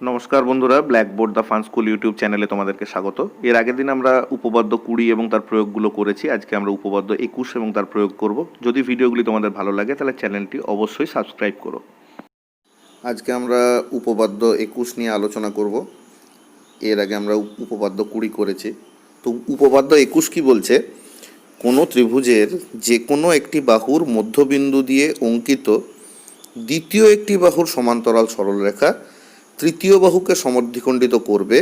নমস্কার বন্ধুরা, blackboard the fun school YouTube চ্যানেলে তোমাদেরকে স্বাগত। এর আগের দিন আমরা উপপাদ্য 20 এবং তার প্রয়োগগুলো করেছি। আজকে আমরা উপপাদ্য 21 এবং তার প্রয়োগ করব। যদি ভিডিওগুলি তোমাদের ভালো লাগে তাহলে চ্যানেলটি অবশ্যই সাবস্ক্রাইব করো। আজকে আমরা উপপাদ্য 21 নিয়ে আলোচনা করব। এর আগে আমরা উপপাদ্য 20 করেছি। তো উপপাদ্য 21 কি বলছে? কোনো ত্রিভুজের যে কোনো একটি বাহুর মধ্যবিন্দু দিয়ে অঙ্কিত দ্বিতীয় একটি বাহুর সমান্তরাল সরলরেখা তৃতীয় বাহুকে সমদ্বিখণ্ডিত করবে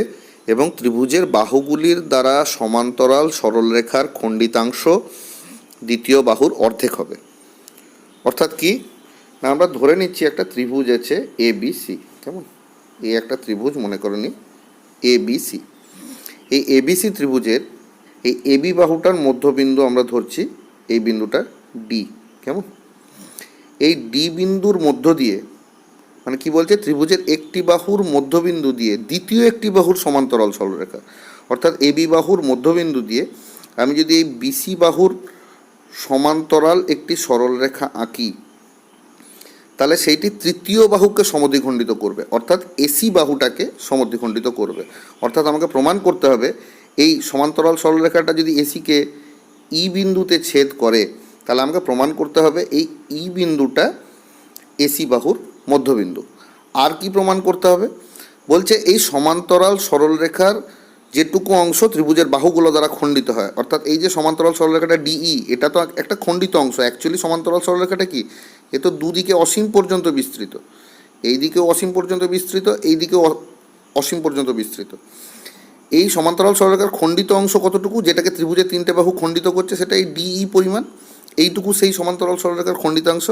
এবং ত্রিভুজের বাহুগুলির দ্বারা সমান্তরাল সরলরেখার খণ্ডিতাংশ দ্বিতীয় বাহুর অর্ধেক হবে। অর্থাৎ কি না, আমরা ধরে নিচ্ছি একটা ত্রিভুজ আছে এ বি সি। কেমন? এই একটা ত্রিভুজ মনে করে নি এ বি সি। এই এবিসি ত্রিভুজের এই এবি বাহুটার মধ্যবিন্দু আমরা ধরছি এই বিন্দুটা ডি। কেমন? এই ডি বিন্দুর মধ্য দিয়ে, মানে কি বলছে, ত্রিভুজের একটি বাহুর মধ্যবিন্দু দিয়ে দ্বিতীয় একটি বাহুর সমান্তরাল সরলরেখা, অর্থাৎ এবি বাহুর মধ্যবিন্দু দিয়ে আমি যদি এই বিসি বাহুর সমান্তরাল একটি সরলরেখা আঁকি, তাহলে সেইটি তৃতীয় বাহুকে সমদ্বিখণ্ডিত করবে, অর্থাৎ এসি বাহুটাকে সমদ্বিখণ্ডিত করবে। অর্থাৎ আমাকে প্রমাণ করতে হবে এই সমান্তরাল সরলরেখাটা যদি এসিকে ই বিন্দুতে ছেদ করে, তাহলে আমাকে প্রমাণ করতে হবে এই ই বিন্দুটা এসি বাহুর মধ্যবিন্দু। আর কি প্রমাণ করতে হবে? বলছে এই সমান্তরাল সরলরেখার যেটুকু অংশ ত্রিভুজের বাহুগুলো দ্বারা খণ্ডিত হয়, অর্থাৎ এই যে সমান্তরাল সরলরেখাটা ডিই, এটা তো একটা খণ্ডিত অংশ। অ্যাকচুয়ালি সমান্তরাল সরলরেখাটা কি? এ তো দুদিকে অসীম পর্যন্ত বিস্তৃত, এই দিকেও অসীম পর্যন্ত বিস্তৃত, এই দিকেও অসীম পর্যন্ত বিস্তৃত। এই সমান্তরাল সরলরেখার খণ্ডিত অংশ কতটুকু, যেটাকে ত্রিভুজের তিনটে বাহু খণ্ডিত করছে, সেটা এই ডিই পরিমাণ। এইটুকু সেই সমান্তরাল সরলরেখার খণ্ডিতাংশ।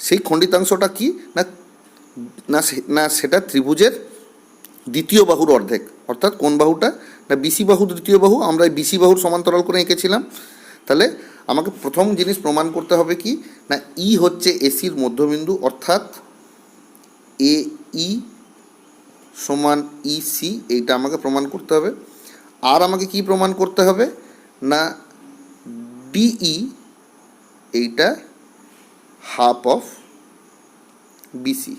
সেই খণ্ডিতাংশটা কি না, না সেটা ত্রিভুজের দ্বিতীয় বাহুর অর্ধেক। অর্থাৎ কোন বাহুটা? না বিসি বাহু দ্বিতীয় বাহু। আমরা এই বিসি বাহুর সমান্তরাল করে এঁকেছিলাম। তাহলে আমাকে প্রথম জিনিস প্রমাণ করতে হবে কি না, ই হচ্ছে এসির মধ্যবিন্দু, অর্থাৎ এ ই সমান ই সি, এইটা আমাকে প্রমাণ করতে হবে। আর আমাকে কি প্রমাণ করতে হবে না, ডিই এইটা হাফ অফ বিসি।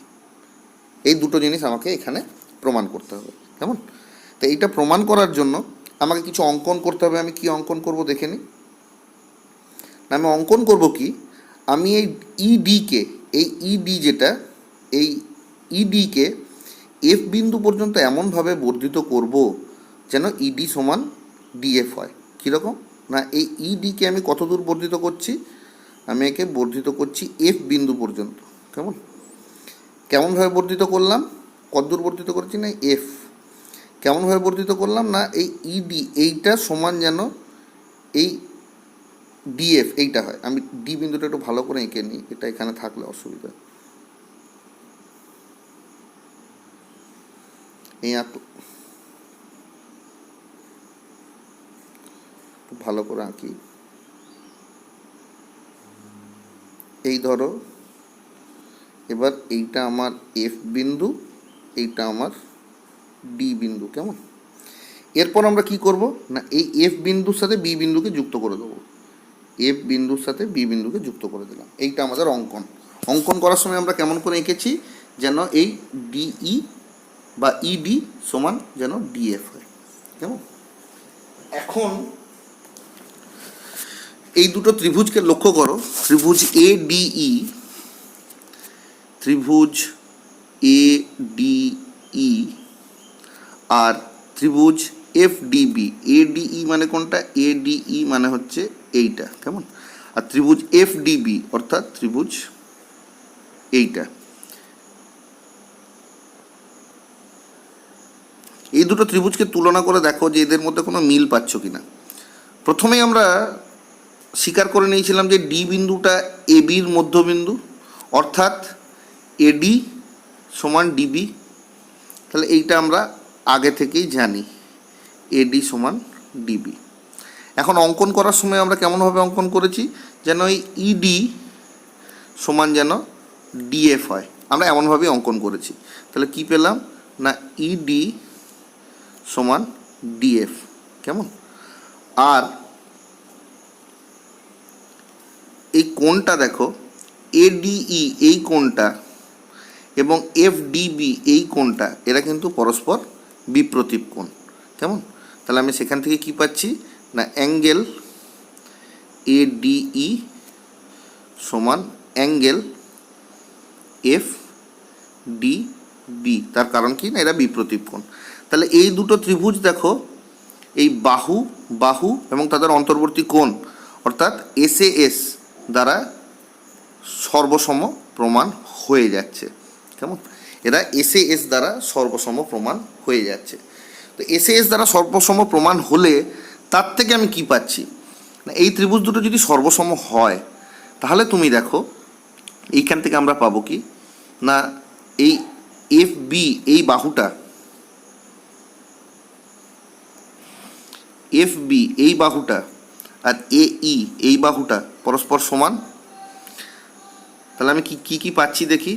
এই দুটো জিনিস আমাকে এখানে প্রমাণ করতে হবে। কেমন? তো এইটা প্রমাণ করার জন্য আমাকে কিছু অঙ্কন করতে হবে। আমি কি অঙ্কন করব দেখে নিই। আমি অঙ্কন করব কি, আমি এই ইডিকে, এই ইডি যেটা, এই ইডিকে এফ বিন্দু পর্যন্ত এমনভাবে বর্ধিত করব যেন ইডি সমান ডিএফ হয়। কীরকম না, এই ইডিকে আমি কত দূর বর্ধিত করছি? আমি একে বর্ধিত করছি এফ বিন্দু পর্যন্ত। কেমন? কেমনভাবে বর্ধিত করলাম? কতদূর বর্ধিত করছি না, এফ। কেমনভাবে বর্ধিত করলাম না, এই ইডি এইটা সমান যেন এই ডিএফ এইটা হয়। আমি ডি বিন্দুটা একটু ভালো করে এঁকে নিই, এটা এখানে থাকলে অসুবিধা। এই একটু ভালো করে আঁকি। এই ধরো, এবার এইটা আমার এফ বিন্দু, এইটা আমার ডি বিন্দু। কেমন? এরপর আমরা কি করব না, এই এফ বিন্দুর সাথে বি বিন্দুকে যুক্ত করে দেবো। এফ বিন্দুর সাথে বি বিন্দুকে যুক্ত করে দিলাম। এইটা আমাদের অঙ্কন। অঙ্কন করার সময় আমরা কেমন করে এঁকেছি যেন এই ডিই বা ইডি সমান যেন ডিএফ হয়। কেমন? এখন এই দুটো ত্রিভুজকে লক্ষ্য করো। ত্রিভুজ এ ডিই, ত্রিভুজ এ ডিই আর ত্রিভুজ এফ ডিবি। এ ডিই মানে কোনটা? এ ডিই মানে হচ্ছে এইটা। কেমন? আর ত্রিভুজ এফ ডিবি অর্থাৎ ত্রিভুজ এইটা। এই দুটো ত্রিভুজকে তুলনা করে দেখো যে এদের মধ্যে কোনো মিল পাচ্ছ কিনা। প্রথমেই আমরা স্বীকার করে নিয়েছিলাম যে ডি বিন্দুটা এ বির মধ্যবিন্দু, অর্থাৎ এডি সমান ডিবি। তাহলে এইটা আমরা আগে থেকেই জানি, এডি সমান ডিবি। এখন অঙ্কন করার সময় আমরা কেমনভাবে অঙ্কন করেছি যেন এই ইডি সমান যেন ডিএফ হয়। আমরা এমনভাবেই অঙ্কন করেছি। তাহলে কি পেলাম না, ইডি সমান ডিএফ। কেমন? আর এই কোণটা দেখো, এডিই, এই কোণটা, এবং এফডিবি এই কোণটা এরা কিন্তু পরস্পর বিপ্রতীপ কোণ। কেমন? তাহলে আমি সেখান থেকে কি পাচ্ছি না অ্যাঙ্গেল এডিই সমান অ্যাঙ্গেল এফ ডি বি। তার কারণ কি না এরা বিপ্রতীপ কোণ। তাহলে এই দুটো ত্রিভুজ দেখো, এই বাহু বাহু এবং তাদের অন্তর্বর্তী কোণ অর্থাৎ এসএএস দ্বারা সর্বসম প্রমাণ হয়ে যাচ্ছে। কেমন? এরা এসএএস দ্বারা সর্বসম প্রমাণ হয়ে যাচ্ছে। তো এসএএস দ্বারা সর্বসম প্রমাণ হলে তার থেকে আমি কি পাচ্ছি না এই ত্রিভুজ দুটো যদি সর্বসম হয় তাহলে তুমি দেখো এইখান থেকে আমরা পাবো কি না এই এফ বি এই বাহুটা এফ বি এই বাহুটা আর এ ই এই বাহুটা পরস্পর সমান। তাহলে আমি কি কি পাচ্ছি দেখি।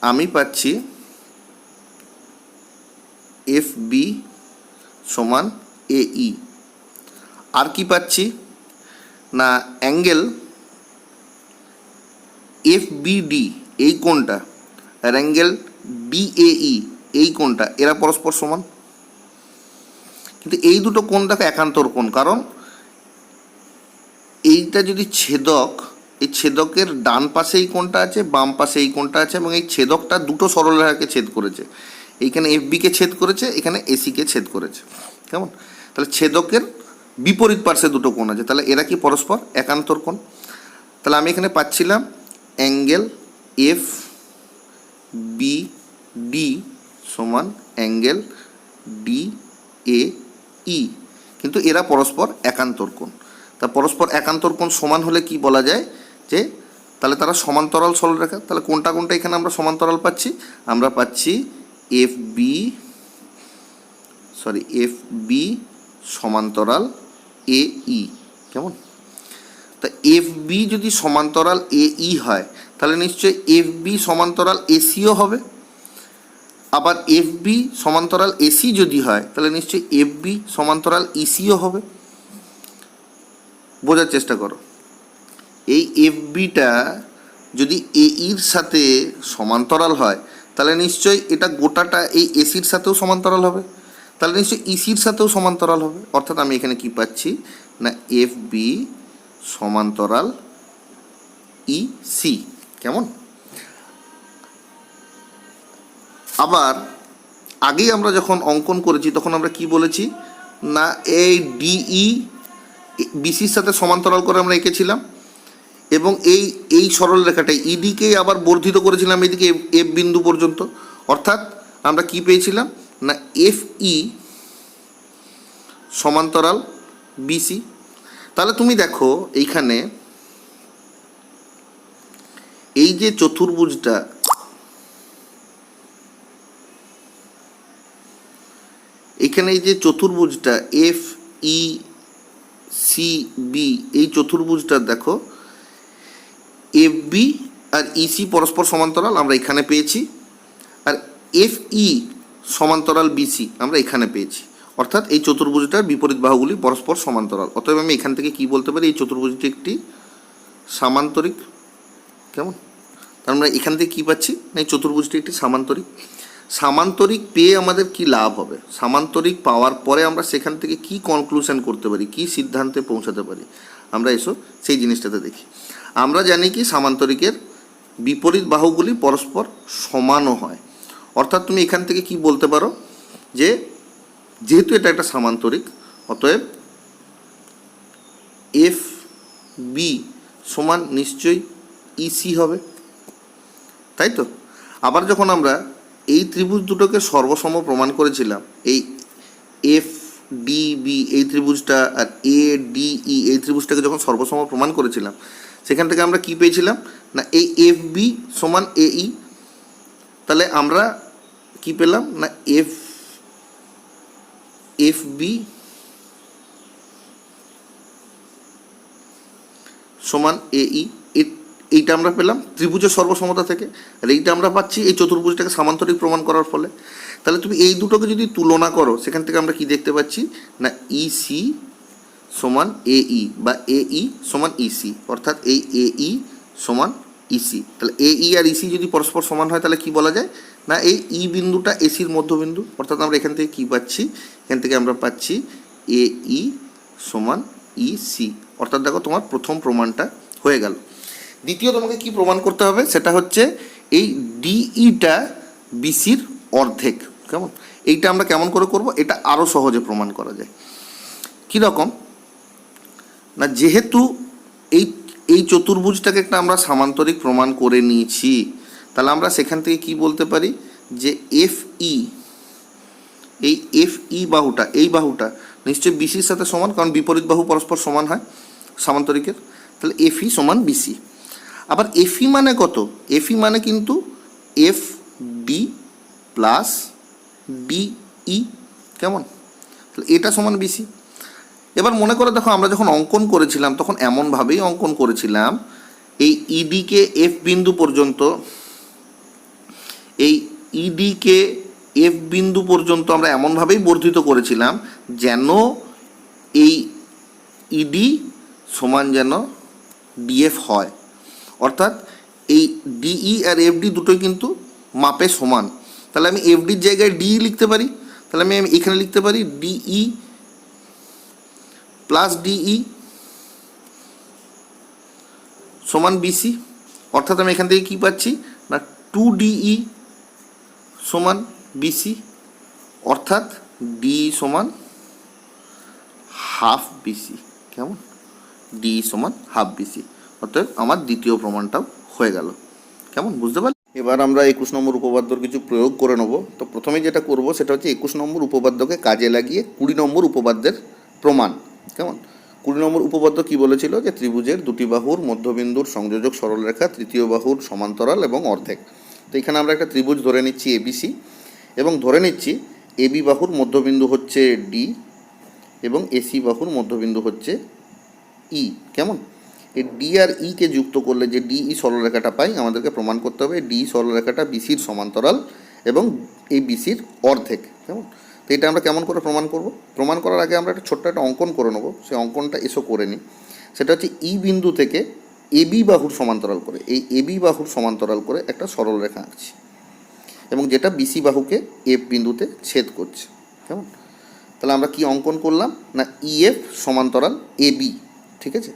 আমি পাচ্ছি এফ বি সমান এ ই। আর কি পাচ্ছি না অ্যাঙ্গেল এফ বিডি এই কোণটা আর অ্যাঙ্গেল ডিএই এই কোণটা এরা পরস্পর সমান। কিন্তু এই দুটো কোণ দেখো একান্তর কোণ, কারণ এইটা যদি ছেদক, এই ছেদকের ডান পাশে এই কোণটা আছে, বাম পাশে এই কোণটা আছে এবং এই ছেদকটা দুটো সরলরেখাকে ছেদ করেছে। এইখানে এফ বিকে ছেদ করেছে, এখানে এসিকে ছেদ করেছে। কেমন? তাহলে ছেদকের বিপরীত পার্শ্বে দুটো কোণ আছে, তাহলে এরা কি পরস্পর একান্তর কোণ। তাহলে আমি এখানে পাচ্ছিলাম অ্যাঙ্গেল এফ বি ডি সমান অ্যাঙ্গেল ডি এ ই, কিন্তু এরা পরস্পর একান্তর কোণ। তা পরস্পর একান্তর কোণ সমান হলে কি বলা যায় যে তাহলে তারা সমান্তরাল সরলরেখা। তাহলে কোনটা কোনটা এখানে আমরা সমান্তরাল পাচ্ছি, আমরা পাচ্ছি এফ বি সমান্তরাল এ ই। কেমন? তা এফ বি যদি সমান্তরাল এ ই হয় তাহলে নিশ্চয়ই এফ বি সমান্তরাল এসিও হবে। আবার এফ বি সমান্তরাল এসি যদি হয় তাহলে নিশ্চয়ই এফ বি সমান্তরাল ইসিও হবে। বোঝার চেষ্টা করো, এই এফ বিটা যদি এ ইর সাথে সমান্তরাল হয় তাহলে নিশ্চয়ই এটা গোটাটা এই এসির সাথেও সমান্তরাল হবে, তাহলে নিশ্চয়ই ইসির সাথেও সমান্তরাল হবে। অর্থাৎ আমি এখানে কি পাচ্ছি না এফ বি সমান্তরাল ই সি। কেমন? আবার আগেই আমরা যখন অঙ্কন করেছি তখন আমরা কি বলেছি না এই ডিই বিসির সাথে সমান্তরাল করে আমরা এঁকেছিলাম এবং এই সরল রেখাটাই ইডিকেই আবার বর্ধিত করেছিলাম এদিকে এফ বিন্দু পর্যন্ত। অর্থাৎ আমরা কি পেয়েছিলাম না এফ ই সমান্তরাল বিসি। তাহলে তুমি দেখো এইখানে এই যে চতুর্ভুজটা, এখানে এই যে চতুর্ভুজটা এফ ই সি বি এই চতুর্ভুজটা দেখো এফ বি আর ইসি পরস্পর সমান্তরাল আমরা এখানে পেয়েছি, আর এফ ই সমান্তরাল বিসি আমরা এখানে পেয়েছি। অর্থাৎ এই চতুর্ভুজটার বিপরীত বাহুগুলি পরস্পর সমান্তরাল। অতএব আমি এখান থেকে কি বলতে পারি, এই চতুর্ভুজটি একটি সামান্তরিক। কেমন? তার আমরা এখান থেকে কী পাচ্ছি না এই চতুর্ভুজটি একটি সামান্তরিক। সামান্তরিক পেয়ে আমাদের কি লাভ হবে, সামান্তরিক পাওয়ার পরে আমরা সেখান থেকে কি কনক্লুশন করতে পারি, কি সিদ্ধান্তে পৌঁছাতে পারি, আমরা এসো সেই জিনিসটাতে দেখি। আমরা জানি কি সামান্তরিকের বিপরীত বাহুগুলি পরস্পর সমানও হয়। অর্থাৎ তুমি এখান থেকে কি বলতে পারো যে যেহেতু এটা একটা সামান্তরিক অতএব এফ বি সমান নিশ্চয়ই ইসি হবে, তাই তো? আবার যখন আমরা এই ত্রিভুজ দুটোকে সর্বসম প্রমাণ করেছিলাম, এই এফ ডি বি এই ত্রিভুজটা আর এ ডি ই এই ত্রিভুজটাকে যখন সর্বসম প্রমাণ করেছিলাম সেখান থেকে আমরা কি পেয়েছিলাম না এই এফ বি সমান এ ই। তাহলে আমরা কি পেলাম না এফ বি সমান এ ই, এইটা আমরা পেলাম ত্রিভুজের সর্বসমতা থেকে। আর এইটা আমরা পাচ্ছি এই চতুর্ভুজটাকে সামান্তরিক প্রমাণ করার ফলে। তাহলে তুমি এই দুটোকে যদি তুলনা করো সেখান থেকে আমরা কি দেখতে পাচ্ছি না ইসি সমান এই বা এই সমান ইসি, অর্থাৎ এই এই সমান ইসি। তাহলে এই আর ইসি যদি পরস্পর সমান হয় তাহলে কি বলা যায় না এই ই বিন্দুটা এসির মধ্যবিন্দু। অর্থাৎ আমরা এখান থেকে কি পাচ্ছি, এখান থেকে আমরা পাচ্ছি এই সমান ইসি। অর্থাৎ দেখো তোমার প্রথম প্রমাণটা হয়ে গেল। দ্বিতীয় তোমাকে কি প্রমাণ করতে হবে, সেটা হচ্ছে এই ডিইটা বিসির অর্ধেক। কেমন, এইটা আমরা কেমন করে করব, এটা আরও সহজে প্রমাণ করা যায়। কীরকম না, যেহেতু এই এই চতুর্ভুজটাকে একটা আমরা সামান্তরিক প্রমাণ করে নিয়েছি, তাহলে আমরা সেখান থেকে কি বলতে পারি যে এফ ই, এই এফ ই বাহুটা, এই বাহুটা নিশ্চয়ই বিসির সাথে সমান, কারণ বিপরীত বাহু পরস্পর সমান হয় সামান্তরিকের। তাহলে এফ ই সমান বিসি। আবার এফ ই মানে কত, এফ ই মানে কিন্তু এফ ডি প্লাস ডিই। কেমন, তাহলে এটা সমান বিসি। এবার মনে করে দেখো আমরা যখন অঙ্কন করেছিলাম তখন এমনভাবেই অঙ্কন করেছিলাম, এই ইডিকে এফ বিন্দু পর্যন্ত, এই ইডিকে এফ বিন্দু পর্যন্ত আমরা এমনভাবেই বর্ধিত করেছিলাম যেন এই ইডি সমান যেন ডিএফ হয়। অর্থাৎ এই ডিই আর এফডি দুটোই কিন্তু মাপে সমান। তাহলে আমি এফডির জায়গায় ডিই লিখতে পারি, তাহলে আমি এখানে লিখতে পারি ডিই প্লাস ডিই সমান বিসি। অর্থাৎ আমি এখান থেকে কী পাচ্ছি না 2ডিই সমান বিসি, অর্থাৎ ডি সমান হাফ বিসি। কেমন, ডি সমান হাফ বিসি। অর্থাৎ আমার দ্বিতীয় প্রমাণটাও হয়ে গেল। কেমন, বুঝতে পারলি? এবার আমরা 21 নম্বর উপপাদ্যর কিছু প্রয়োগ করে নেব। তো প্রথমে যেটা করব সেটা হচ্ছে 21 নম্বর উপপাদ্যকে কাজে লাগিয়ে 20 নম্বর উপপাদ্যের প্রমাণ। কেমন, 20 নম্বর উপপাদ্য কি বলেছিল যে ত্রিভুজের দুটি বাহুর মধ্যবিন্দুর সংযোজক সরলরেখা তৃতীয় বাহুর সমান্তরাল এবং অর্ধেক। তো এখানে আমরা একটা ত্রিভুজ ধরে নিচ্ছি এবিসি, এবং ধরে নিচ্ছি এবি বাহুর মধ্যবিন্দু হচ্ছে ডি এবং এসি বাহুর মধ্যবিন্দু হচ্ছে ই। কেমন, এই ডি আর ইকে যুক্ত করলে যে ডিই সরলরেখাটা পাই, আমাদেরকে প্রমাণ করতে হবে ডি সরলরেখাটা বিসির সমান্তরাল এবং এই বিসির অর্ধেক। কেমন, তো এটা আমরা কেমন করে প্রমাণ করব, প্রমাণ করার আগে আমরা একটা ছোট্ট একটা অঙ্কন করে নেব। সেই অঙ্কনটা এসো করে নিই। সেটা হচ্ছে ই বিন্দু থেকে এবি বাহুর সমান্তরাল করে, এই এবি বাহুর সমান্তরাল করে একটা সরলরেখা আঁকছি, এবং যেটা বিসি বাহুকে এফ বিন্দুতে ছেদ করছে। কেমন, তাহলে আমরা কি অঙ্কন করলাম না ইএফ সমান্তরাল এবি। ঠিক আছে,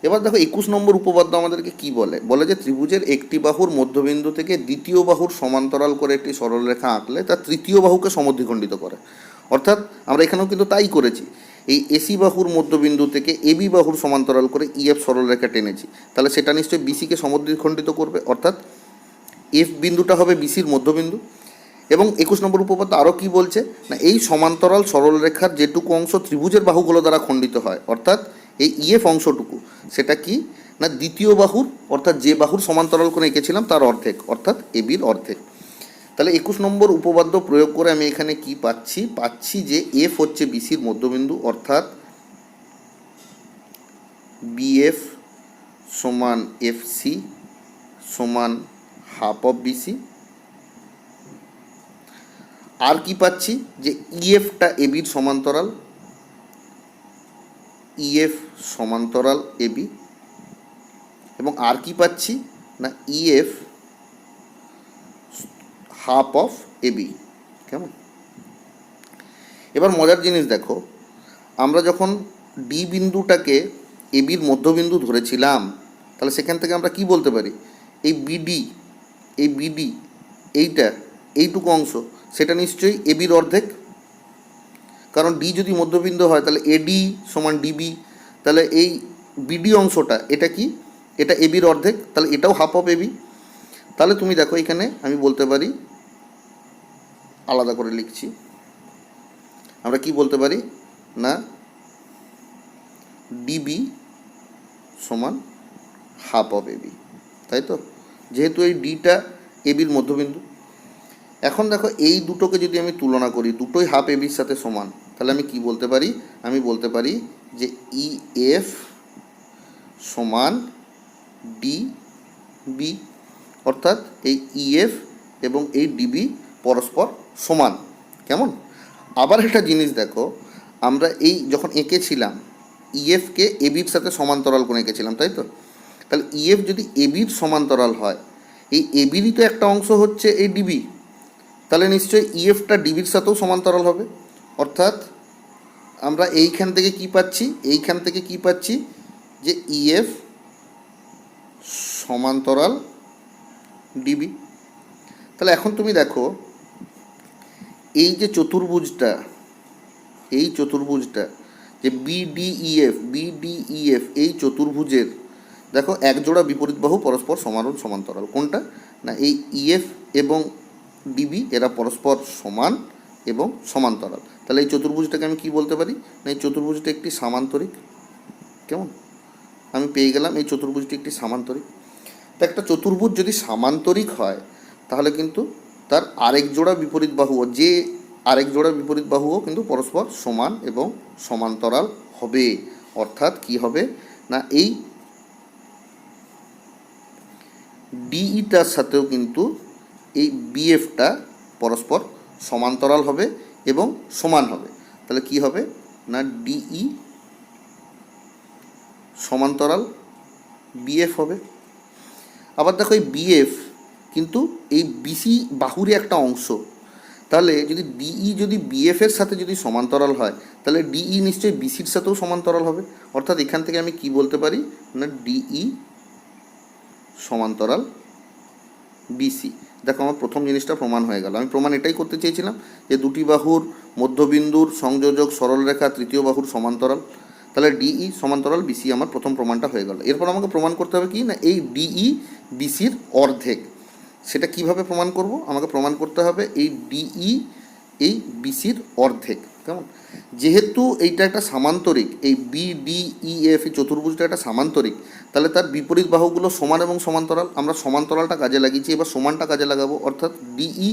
এবার দেখো 21 নম্বর উপপাদ্য আমাদেরকে কি বলে, বলে যে ত্রিভুজের একটি বাহুর মধ্যবিন্দু থেকে দ্বিতীয় বাহুর সমান্তরাল করে একটি সরলরেখা আঁকলে তা তৃতীয় বাহুকে সমদ্বিখণ্ডিত করে। অর্থাৎ আমরা এখানেও কিন্তু তাই করেছি, এই এসি বাহুর মধ্যবিন্দু থেকে এবি বাহুর সমান্তরাল করে ইএফ সরলরেখা টেনেছি, তাহলে সেটা নিশ্চয়ই বিসিকে সমদ্বিখণ্ডিত করবে, অর্থাৎ এফ বিন্দুটা হবে বিসির মধ্যবিন্দু। এবং 21 নম্বর উপপাদ্য আরও কী বলছে না এই সমান্তরাল সরলরেখার যেটুকু অংশ ত্রিভুজের বাহুগুলো দ্বারা খণ্ডিত হয়, অর্থাৎ এই ইএফ অংশটুকু, সেটা কি না দ্বিতীয় বাহুর, অর্থাৎ যে বাহুর সমান্তরাল করে এঁকেছিলাম তার অর্ধেক, অর্থাৎ এবির অর্ধেক। তাহলে 21 নম্বর উপপাদ্য প্রয়োগ করে আমি এখানে কি পাচ্ছি, পাচ্ছি যে এফ হচ্ছে বিসির মধ্যবিন্দু, অর্থাৎ বিএফ সমান এফসি সমান হাফ অফ বিসি। আর কি পাচ্ছি যে ইএফটা এবির সমান্তরাল, ইএফ সমান্তরাল এবি। এবং আর কি পাচ্ছি না ইএফ হাফ অফ এবি। কেমন, এবার মজার জিনিস দেখো, আমরা যখন ডি বিন্দুটাকে এবির মধ্যবিন্দু ধরেছিলাম, তাহলে সেখান থেকে আমরা কি বলতে পারি এই বিডি এইটুকু অংশ সেটা নিশ্চয়ই এবির অর্ধেক, কারণ ডি যদি মধ্যবিন্দু হয় তাহলে এডি সমান ডিবি। তাহলে এই বিডি অংশটা এটা কি, এটা এবির অর্ধেক, তাহলে এটাও হাফ অফ এবি। তাহলে তুমি দেখো এখানে আমি বলতে পারি, আলাদা করে লিখছি, আমরা কি বলতে পারি না ডিবি সমান হাফ অফ এবি, তাই তো, যেহেতু এই ডিটা এবির মধ্যবিন্দু। এখন দেখো এই দুটোকে যদি আমি তুলনা করি, দুটোই হাফ এবির সাথে সমান, তাহলে আমি কি বলতে পারি, আমি বলতে পারি যে ইএফ সমান ডিবি, অর্থাৎ এই ইএফ এবং এই ডিবি পরস্পর সমান। কেমন, আবার একটা জিনিস দেখো, আমরা এই যখন এঁকেছিলাম ইএফকে এবির সাথে সমান্তরাল করে এঁকেছিলাম, তাই তো? তাহলে ইএফ যদি এবির সমান্তরাল হয়, এই এবিরই তো একটা অংশ হচ্ছে এই ডিবি, তাহলে নিশ্চয়ই ইএফটা ডিবির সাথেও সমান্তরাল হবে। অর্থাৎ আমরা এইখান থেকে কি পাচ্ছি, এইখান থেকে কি পাচ্ছি যে ইএফ সমান্তরাল ডিবি। তাহলে এখন তুমি দেখো এই যে চতুর্ভুজটা, এই চতুর্ভুজটা যে বিডিইএফ এই চতুর্ভুজের দেখো এক জোড়া বিপরীত বাহু পরস্পর সমান্তরাল। কোনটা না, এই ইএফ এবং ডিবি এরা পরস্পর সমান এবং সমান্তরাল। তাহলে এই চতুর্ভুজটাকে আমি কি বলতে পারি না, এই চতুর্ভুজটা একটি সামান্তরিক। কেমন, আমি পেয়ে গেলাম এই চতুর্ভুজটি একটি সামান্তরিক। তো একটা চতুর্ভুজ যদি সামান্তরিক হয় তাহলে কিন্তু তার আরেক জোড়া বিপরীত বাহুও কিন্তু পরস্পর সমান এবং সমান্তরাল হবে। অর্থাৎ কি হবে না, এই ডিইটার সাথেও কিন্তু এই বিএফটা পরস্পর সমান্তরাল হবে এবং সমান হবে। তাহলে কি হবে না, ডিই সমান্তরাল বিএফ হবে। আবার দেখো এই বিএফ কিন্তু এই বিসি বাহুরই একটা অংশ। তাহলে যদি ডিই যদি বিএফের সাথে যদি সমান্তরাল হয় তাহলে ডিই নিশ্চয়ই বিসির সাথেও সমান্তরাল হবে। অর্থাৎ এখান থেকে আমি কি বলতে পারি না, ডিই সমান্তরাল বিসি। দেখো আমার প্রথম জিনিসটা প্রমাণ হয়ে গেল। আমি প্রমাণ এটাই করতে চেয়েছিলাম যে দুটি বাহুর মধ্যবিন্দুর সংযোজক সরলরেখা তৃতীয় বাহুর সমান্তরাল। তাহলে ডিই সমান্তরাল বিসি আমার প্রথম প্রমাণটা হয়ে গেল। এরপর আমাকে প্রমাণ করতে হবে কি না, এই ডিই বিসির অর্ধেক। সেটা কিভাবে প্রমাণ করব, আমাকে প্রমাণ করতে হবে এই ডিই এই বিসির অর্ধেক। কেমন, যেহেতু এইটা একটা সামান্তরিক, এই বিডিইএফ এই চতুর্ভুজটা একটা সামান্তরিক, তাহলে তার বিপরীত বাহুগুলো সমান এবং সমান্তরাল। আমরা সমান্তরালটা কাজে লাগিয়েছি, এবার সমানটা কাজে লাগাবো। অর্থাৎ ডিই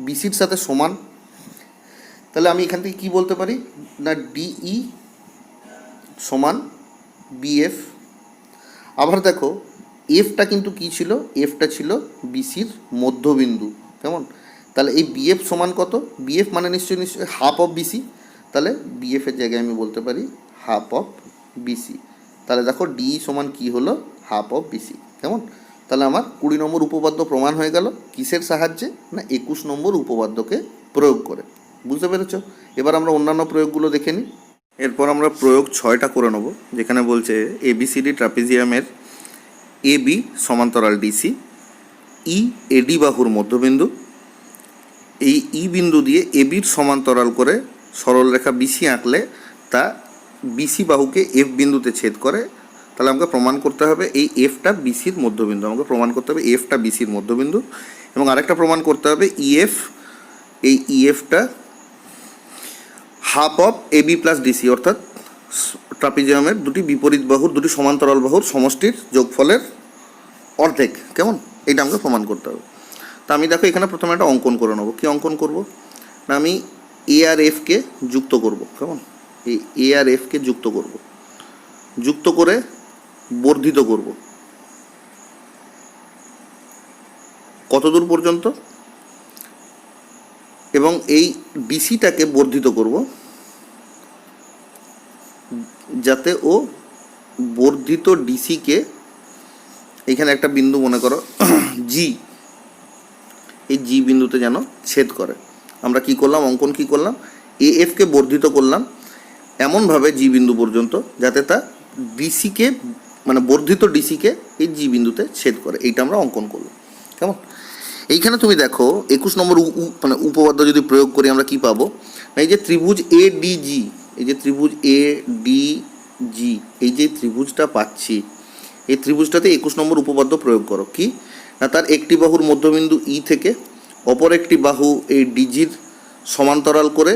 বিসির সাথে সমান। তাহলে আমি এখান থেকে কি বলতে পারি না, ডিই সমান বিএফ। আবার দেখো এফটা কিন্তু কি ছিল, এফটা ছিল বিসির মধ্যবিন্দু। কেমন, তাহলে এই বিএফ সমান কত, বিএফ মানে নিশ্চয়ই হাফ অফ বিসি। তাহলে বিএফের জায়গায় আমি বলতে পারি হাফ অফ বিসি। তাহলে দেখো ডি সমান কি হলো, হাফ অফ বিসি। কেমন, তাহলে আমার 20 নম্বর উপপাদ্য প্রমাণ হয়ে গেল। কিসের সাহায্যে না, 21 নম্বর উপপাদ্যকে প্রয়োগ করে। বুঝতে পেরেছ? এবার আমরা অন্যান্য প্রয়োগগুলো দেখে নিই। এরপর আমরা প্রয়োগ 6টা করে নেব, যেখানে বলছে এবিসিডি ট্রাপিজিয়ামের এবি সমান্তরাল ডিসি, ই এডি বাহুর মধ্যবিন্দু, এই ই বিন্দু দিয়ে এবির সমান্তরাল করে সরলরেখা বিসি আঁকলে তা বিসি বাহুকে এফ বিন্দুতে ছেদ করে। তাহলে আমাকে প্রমাণ করতে হবে এই এফটা বিসির মধ্যবিন্দু। আমাকে প্রমাণ করতে হবে এফটা বিসির মধ্যবিন্দু, এবং আরেকটা প্রমাণ করতে হবে ইএফ, এই ইএফটা half of AB plus DC, অর্থাৎ ট্রাপিজিয়ামের দুটি বিপরীত বাহুর দুটি সমান্তরাল বাহুর সমষ্টির যোগফলের অর্ধেক। কেমন, এইটা আমাকে প্রমাণ করতে হবে। তা আমি দেখো এখানে প্রথমে একটা অঙ্কন করে নেবো। কী অঙ্কন করব না, আমি এ আর এফকে যুক্ত করব। কেমন, এই এ আর এফকে যুক্ত করব, যুক্ত করে বর্ধিত করব। কতদূর পর্যন্ত, এবং এই ডিসিটাকে বর্ধিত করব যাতে ও বর্ধিত ডিসিকে, এখানে একটা বিন্দু মনে করো জি, এই জি বিন্দুতে যেন ছেদ করে। আমরা কি করলাম, অঙ্কন কি করলাম, এ এফকে বর্ধিত করলাম এমনভাবে জি বিন্দু পর্যন্ত যাতে তা ডিসিকে, মানে বর্ধিত ডিসিকে এই জি বিন্দুতে ছেদ করে। এইটা আমরা অঙ্কন করলাম। কেমন, এইখানে তুমি দেখো 21 নম্বর মানে উপপাদ্য যদি প্রয়োগ করি আমরা কি পাবো, এই যে ত্রিভুজ এ ডি জি, এই যে ত্রিভুজ এ ডি জি, এই যে ত্রিভুজটা পাচ্ছি, এই ত্রিভুজটাতে 21 নম্বর উপপাদ্য প্রয়োগ করো। কি না, তার একটি বাহুর মধ্যবিন্দু ই থেকে অপর একটি বাহু এই ডিজির সমান্তরাল করে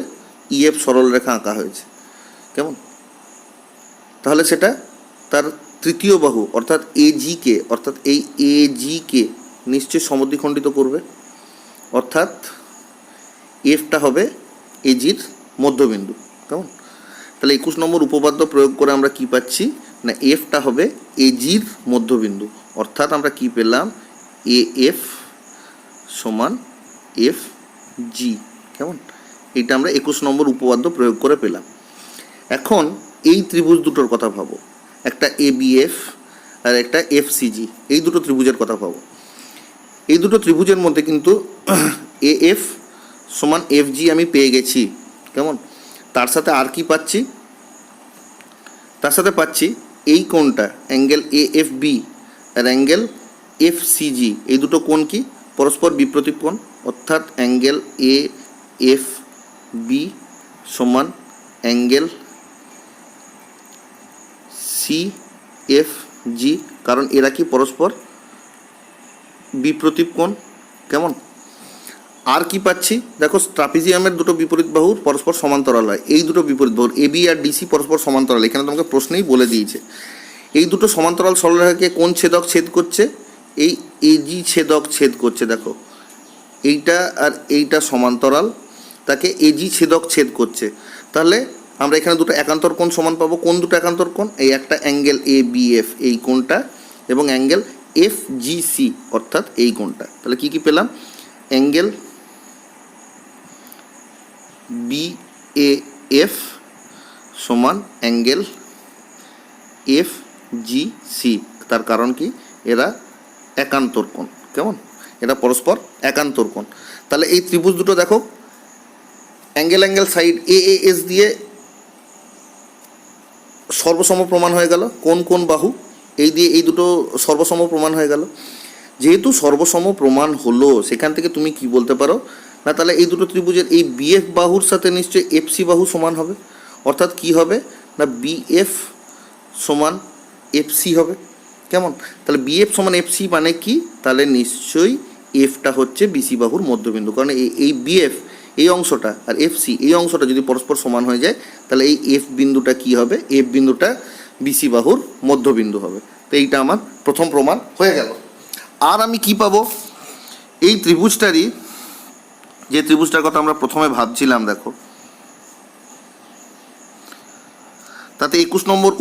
ইএফ সরলরেখা আঁকা হয়েছে। কেমন, তাহলে সেটা তার তৃতীয় বাহু অর্থাৎ এজিকে, অর্থাৎ এই এজিকে নিশ্চয়ই সমদ্বিখণ্ডিত করবে। অর্থাৎ এফটা হবে এজির মধ্যবিন্দু। কেমন, তাহলে 21 নম্বর উপপাদ্য প্রয়োগ করে আমরা কি পাচ্ছি না, এফটা হবে এজির মধ্যবিন্দু। অর্থাৎ আমরা কি পেলাম, এ এফ সমান এফ জি। কেমন, এটা আমরা 21 নম্বর উপপাদ্য প্রয়োগ করে পেলাম। এখন এই ত্রিভুজ দুটোর কথা ভাবো, একটা ABF আর একটা FCG, এই দুটো ত্রিভুজের কথা ভাবো। এই দুটো ত্রিভুজের মধ্যে কিন্তু AF সমান FG আমি পেয়ে গেছি, কেমন? তার সাথে আর কি পাচ্ছি? তার সাথে পাচ্ছি এই কোণটা অ্যাঙ্গেল AFB আর অ্যাঙ্গেল FCG, এই দুটো কোণ কি পরস্পর বিপ্রতীপ কোণ, অর্থাৎ অ্যাঙ্গেল AFB সমান অ্যাঙ্গেল CFG, কারণ এরা কি পরস্পর বিপ্রতীপ কোণ, কেমন? আর কি পাচ্ছি দেখো, ট্রাপিজিয়ামের দুটো বিপরীত বাহুর পরস্পর সমান্তরাল হয়, এই দুটো বিপরীত বাহুর AB আর DC পরস্পর সমান্তরাল, এখানে তোমাকে প্রশ্নেই বলে দিয়েছে। এই দুটো সমান্তরাল সরলরেখাকে কোন ছেদক ছেদ করছে? এই AG ছেদক ছেদ করছে। দেখো এইটা আর এইটা সমান্তরাল, তাকে AG ছেদক ছেদ করছে। তাহলে আমরা এখানে দুটো একান্তর কোণ সমান পাবো। কোন দুটো একান্তর কোণ? এই একটা অ্যাঙ্গেল ABF এই কোণটা এবং অ্যাঙ্গেল FGC অর্থাৎ এই কোণটা। তাহলে কি কি পেলাম? অ্যাঙ্গেল BAF সমান অ্যাঙ্গেল FGC, তার কারণ কি এরা একান্তর কোণ, কেমন? এরা পরস্পর একান্তর কোণ। তাহলে এই ত্রিভুজ দুটো দেখো অ্যাঙ্গেল অ্যাঙ্গেল সাইড AAS দিয়ে সর্বসম প্রমাণ হয়ে গেল। কোন কোন বাহু এই দিয়ে এই দুটো সর্বসম প্রমাণ হয়ে গেল। যেহেতু সর্বসম প্রমাণ হলো, সেখান থেকে তুমি কি বলতে পারো না, তাহলে এই দুটো ত্রিভুজের এই BF বাহুর সাথে নিশ্চয়ই FC বাহু সমান হবে, অর্থাৎ কি হবে না BF সমান FC হবে, কেমন? তাহলে BF সমান FC মানে কি? তাহলে নিশ্চয়ই Fটা হচ্ছে BC বাহুর মধ্যবিন্দু, কারণ এই BF এই অংশটা আর FC এই অংশটা যদি পরস্পর সমান হয়ে যায়, তাহলে এই F বিন্দুটা কি হবে? F বিন্দুটা BC বাহুর মধ্যবিন্দু হবে। তো এইটা আমার প্রথম প্রমাণ হয়ে গেল। আর আমি কি পাবো? এই ত্রিভুজটারই, যে ত্রিভুজটার কথা আমরা প্রথমে ভাবছিলাম, দেখো তাতে 21 নম্বর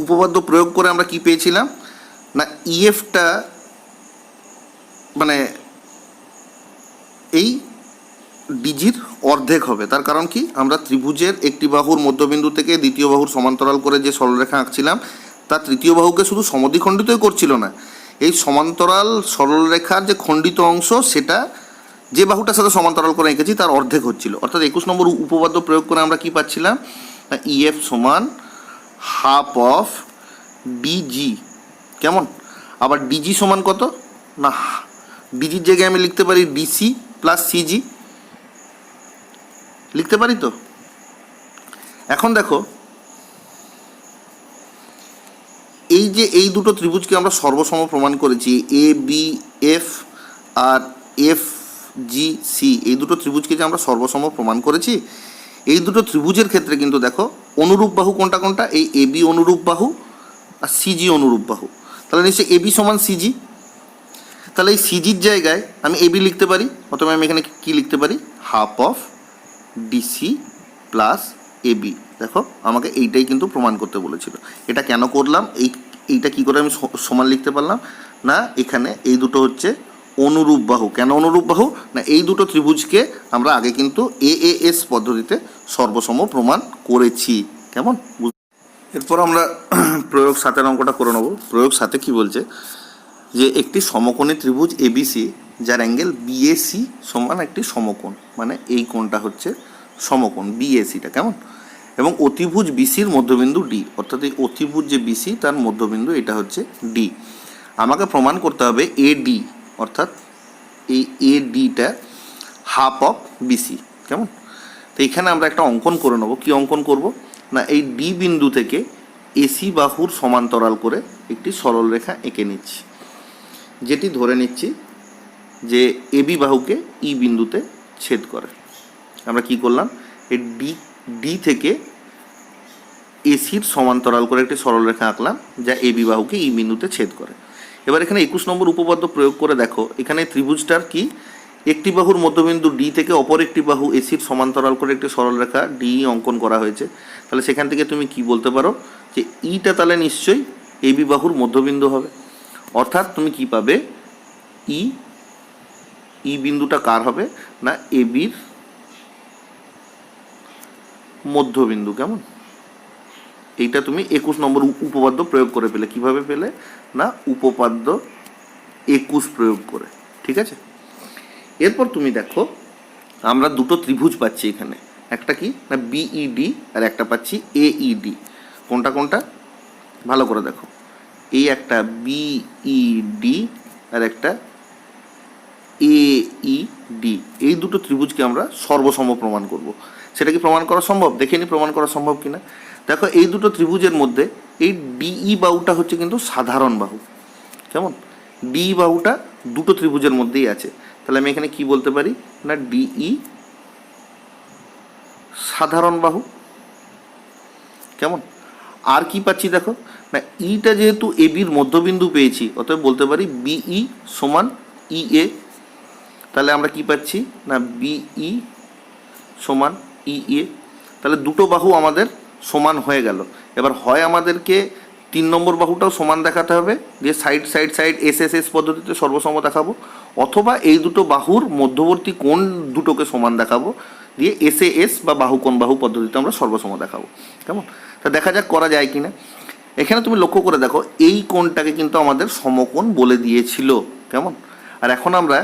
উপপাদ্য প্রয়োগ করে আমরা কি পেয়েছিলাম না, EFটা মানে এই ডিজির অর্ধেক হবে। তার কারণ কি? আমরা ত্রিভুজের একটি বাহুর মধ্যবিন্দু থেকে দ্বিতীয় বাহুর সমান্তরাল করে যে সরলরেখা আঁকছিলাম, তা তৃতীয় বাহুকে শুধু সমদ্বিখণ্ডিতই করছিল না, এই সমান্তরাল সরলরেখার যে খণ্ডিত অংশ সেটা যে বাহুটার সাথে সমান্তরাল করে এঁকেছি তার অর্ধেক হচ্ছিল। অর্থাৎ 21 নম্বর উপপাদ্য প্রয়োগ করে আমরা কি পাচ্ছিলাম? EF সমান হাফ অফ DG, কেমন? আবার DG সমান কত না, ডিজির জায়গায় আমি লিখতে পারি DC প্লাস CG, লিখতে পারি তো। এখন দেখো এই যে এই দুটো ত্রিভুজকে আমরা সর্বসম প্রমাণ করেছি, ABF আর FGC, এই দুটো ত্রিভুজকে যে আমরা সর্বসম প্রমাণ করেছি, এই দুটো ত্রিভুজের ক্ষেত্রে কিন্তু দেখো অনুরূপ বাহু কোনটা কোনটা? এই AB অনুরূপ বাহু আর CG অনুরূপ বাহু। তাহলে নিশ্চয়ই AB সমান CG। তাহলে এই CGর জায়গায় আমি AB লিখতে পারি, অথবা আমি এখানে কি লিখতে পারি? Half of DC plus AB। দেখো আমাকে এইটাই কিন্তু প্রমাণ করতে বলেছিল। এটা কেন করলাম? এইটা কি করে আমি সমান লিখতে পারলাম না, এখানে এই দুটো হচ্ছে অনুরূপ বাহু। কেন অনুরূপ বাহু না, এই দুটো ত্রিভুজকে আমরা আগে কিন্তু AAS পদ্ধতিতে সর্বসম প্রমাণ করেছি, কেমন? এরপর আমরা প্রয়োগ 7 অঙ্কটা করে নেব। প্রয়োগ 7 কি বলছে যে একটি সমকোণী ত্রিভুজ ABC যার অ্যাঙ্গেল BAC সমান একটি সমকোণ, মানে এই কোণটা হচ্ছে সমকোণ BACটা, কেমন? এবং অতিভুজ BCর মধ্যবিন্দু D, অর্থাৎ এই অতিভুজ যে BC তার মধ্যবিন্দু এটা হচ্ছে D। আমাকে প্রমাণ করতে হবে AD, অর্থাৎ এই ADটা হাফ অফ BC, কেমন? তো এইখানে আমরা একটা অঙ্কন করে নেব। কি অঙ্কন করব না, এই D বিন্দু থেকে AC বাহুর সমান্তরাল করে একটি সরলরেখা এঁকে নিচ্ছি, যেটি ধরে নিচ্ছি যে AB বাহুকে E বিন্দুতে ছেদ করে। আমরা কি করলাম? এই D থেকে ACর সমান্তরাল করে একটি সরলরেখা আঁকলাম যা AB বাহুকে E বিন্দুতে ছেদ করে। এবার এখানে 21 নম্বর উপপাদ্য প্রয়োগ করে দেখো, এখানে ত্রিভুজটার কি একটি বাহুর মধ্যবিন্দু D থেকে অপর একটি বাহু ACর সমান্তরাল করে একটি সরলরেখা DE অঙ্কন করা হয়েছে। তাহলে সেখান থেকে তুমি কি বলতে পারো যে Eটা তাহলে নিশ্চয়ই AB বাহুর মধ্যবিন্দু হবে। অর্থাৎ তুমি কি পাবে? ই বিন্দুটা কার হবে না ABর মধ্যবিন্দু, কেমন? এইটা তুমি 21 নম্বর উপপাদ্য প্রয়োগ করে পেলে। কিভাবে পেলে? না উপপাদ্য 21 প্রয়োগ করে। ঠিক আছে, এরপর তুমি দেখো আমরা দুটো ত্রিভুজ পাচ্ছি এখানে, একটা কি না বিইডি আর একটা পাচ্ছি এইডি। কোনটা কোনটা ভালো করে দেখো, এই একটা বিইডি আর একটা এইডি, এই দুটো ত্রিভুজকে আমরা সর্বসম প্রমাণ করব। সেটা কি প্রমাণ করা সম্ভব? দেখে নি প্রমাণ করা সম্ভব কিনা। দেখো এই দুটো ত্রিভুজের মধ্যে এই ডিই বাহুটা হচ্ছে কিন্তু সাধারণ বাহু। কেমন? ডি বাহুটা দুটো ত্রিভুজের মধ্যেই আছে, তাহলে আমি এখানে কি বলতে পারি না ডিই সাধারণ বাহু। কেমন? আর কি পাচ্ছি দেখো না ইটা যেহেতু এ বির মধ্যবিন্দু পেয়েছি, অতএব বলতে পারি বিই সমান ই এ। তাহলে আমরা কি পাচ্ছি না বিই সমান ই এ। তাহলে দুটো বাহু আমাদের সমান হয়ে গেল। এবার হয় আমাদেরকে 3 নম্বর বাহুটাও সমান দেখাতে হবে, দিয়ে side side side S S S পদ্ধতিতে সর্বসম দেখাবো, অথবা এই দুটো বাহুর মধ্যবর্তী কোণ দুটোকে সমান দেখাবো, দিয়ে এস এস বা বাহু কোণ বাহু পদ্ধতিতে আমরা সর্বসম দেখাবো। কেমন? তা দেখা যাক করা যায় কিনা। এখানে তুমি লক্ষ্য করে দেখো এই কোণটাকে কিন্তু আমাদের সমকোণ বলে দিয়েছিল। কেমন? আর এখন আমরা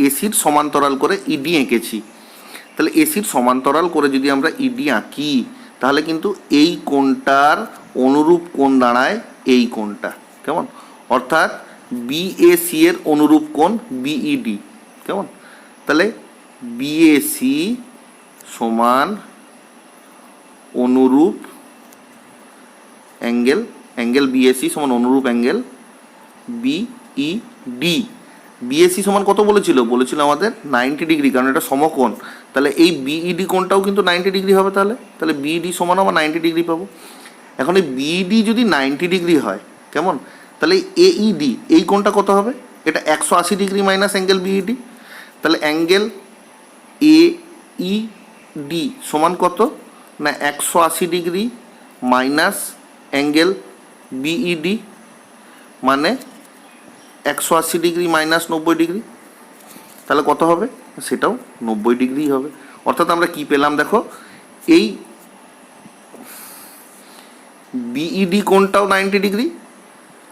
এসির সমান্তরাল করে ইডি এঁকেছি। তাহলে এসির সমান্তরাল করে যদি আমরা ইডি আঁকি, তাহলে কিন্তু এই কোণটার অনুরূপ কোণ দাঁড়ায় এই কোণটা। কেমন? অর্থাৎ বিএসি এর অনুরূপ কোণ বিইডি। কেমন? তাহলে বিএসি সমান অনুরূপ অ্যাঙ্গেল, অ্যাঙ্গেল বিএসি সমান অনুরূপ অ্যাঙ্গেল বিইডি। বিএসি সমান কত বলেছিল? বলেছিল আমাদের 90 ডিগ্রি, কারণ এটা সমকোণ। তাহলে এই বিইডি কোণটাও কিন্তু 90 ডিগ্রি হবে। তাহলে তাহলে বিইডি সমান আমরা 90 ডিগ্রি পাবো। এখন এই বিইডি যদি 90 ডিগ্রি হয়, কেমন, তাহলে এইডি এই কোণটা কত হবে? এটা 180 ডিগ্রি মাইনাস অ্যাঙ্গেল বিইডি। তাহলে অ্যাঙ্গেল এইডি সমান কত না 180 ডিগ্রি মাইনাস অ্যাঙ্গেল বিইডি, মানে 180 ডিগ্রি মাইনাস 90 ডিগ্রি। তাহলে কত হবে? সেটাও 90 ডিগ্রি হবে। অর্থাৎ আমরা কি পেলাম দেখো, এই বিইডি কোণটাও 90 ডিগ্রি,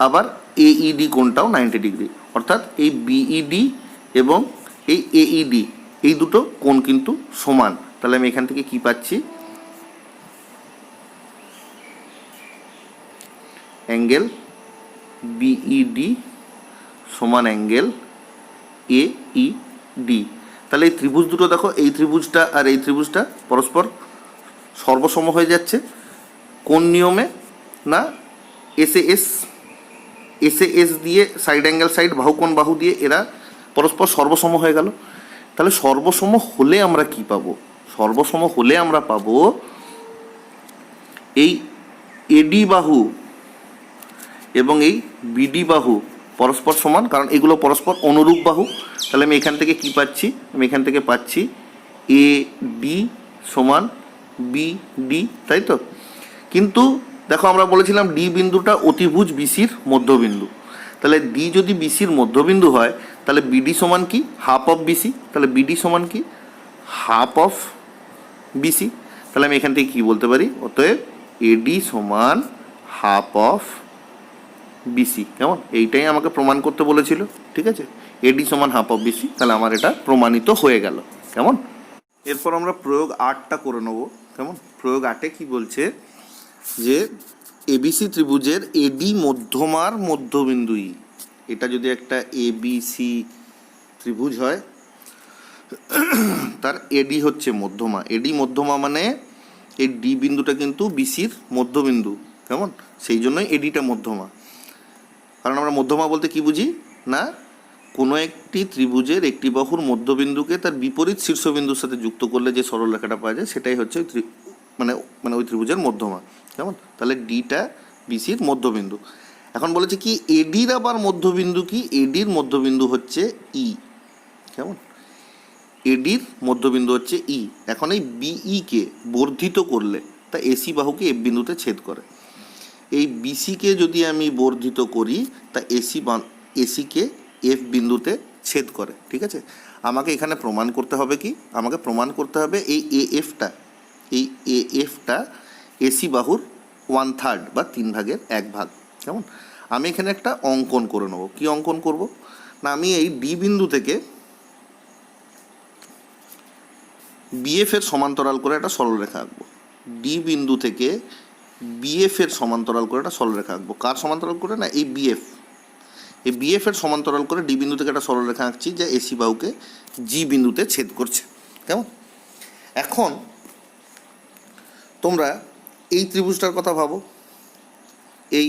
আবার এইডি কোণটাও 90 ডিগ্রি। অর্থাৎ এই বিইডি এবং এই এইডি এই দুটো কোণ কিন্তু সমান। তাহলে আমি এখান থেকে কি পাচ্ছি? অ্যাঙ্গেল বিইডি সমান অ্যাঙ্গেল এইডি। তাহলে এই ত্রিভুজ দুটো দেখো, এই ত্রিভুজটা আর এই ত্রিভুজটা পরস্পর সর্বসম হয়ে যাচ্ছে। কোন নিয়মে? না এস এস দিয়ে সাইড অ্যাঙ্গেল সাইড বাহু কোণ বাহু দিয়ে এরা পরস্পর সর্বসম হয়ে গেল। তাহলে সর্বসম হলে আমরা কি পাবো? সর্বসম হলে আমরা পাবো এই এডি বাহু এবং এই বিডি বাহু পরস্পর সমান, কারণ এগুলো পরস্পর অনুরূপ বাহু। তাহলে আমি এখান থেকে কি পাচ্ছি? আমি এখান থেকে পাচ্ছি এ ডি সমান বিডি, তাই তো? কিন্তু দেখো আমরা বলেছিলাম ডি বিন্দুটা অতিভুজ বিসির মধ্যবিন্দু। তাহলে ডি যদি বিসির মধ্যবিন্দু হয়, তাহলে বিডি সমান কি? Half of BC. তাহলে বিডি সমান কি? Half of BC. তাহলে আমি এখান থেকে কি বলতে পারি? অতএব এডি সমান হাফ অফ বিসি। কেমন? এইটাই আমাকে প্রমাণ করতে বলেছিল। ঠিক আছে, এডি সমান হাফ অফ বিসি। তাহলে আমার এটা প্রমাণিত হয়ে গেল। কেমন? এরপর আমরা প্রয়োগ 8টা করে নেব। কেমন? প্রয়োগ 8-এ কি বলছে যে এবিসি ত্রিভুজের এডি মধ্যমার মধ্যবিন্দু ই। এটা যদি একটা এবিসি ত্রিভুজ হয়, তার এডি হচ্ছে মধ্যমা। এডি মধ্যমা মানে এই ডি বিন্দুটা কিন্তু বিসির মধ্যবিন্দু। কেমন? সেই জন্যই এডিটা মধ্যমা। কারণ আমরা মধ্যমা বলতে কি বুঝি? না কোনো একটি ত্রিভুজের একটি বাহুর মধ্যবিন্দুকে তার বিপরীত শীর্ষবিন্দুর সাথে যুক্ত করলে যে সরলরেখাটা পাওয়া যায়, সেটাই হচ্ছে মানে ওই ত্রিভুজের মধ্যমা। কেমন? তাহলে ডিটা বিসির মধ্যবিন্দু। এখন বলেছে কি এডির আবার মধ্যবিন্দু কি? এডির মধ্যবিন্দু হচ্ছে ই। কেমন? এডির মধ্যবিন্দু হচ্ছে ই। এখন এই বিইকে বর্ধিত করলে তা এসি বাহুকে এফ বিন্দুতে ছেদ করে। এই বিসিকে যদি আমি বর্ধিত করি তা এসিকে এফ বিন্দুতে ছেদ করে। ঠিক আছে, আমাকে এখানে প্রমাণ করতে হবে কি? আমাকে প্রমাণ করতে হবে এই এএফটা এসি বাহুর 1/3 বা 3/1 কেমন। আমি এখানে একটা অঙ্কন করে নেব। কি অঙ্কন করব না, আমি এই ডি বিন্দু থেকে বিএফ এর সমান্তরাল করে একটা সরলরেখা আঁকবো। ডি বিন্দু থেকে বিএফ এর সমান্তরাল করে একটা সরলরেখা আঁকবো। কার সমান্তরাল করে না, এই বিএফ এর সমান্তরাল করে ডি বিন্দু থেকে একটা সরলরেখা আঁকছি যা এসি বাহুকে জি বিন্দুতে ছেদ করছে। কেমন। এখন তোমরা এই ত্রিভুজটার কথা ভাবো, এই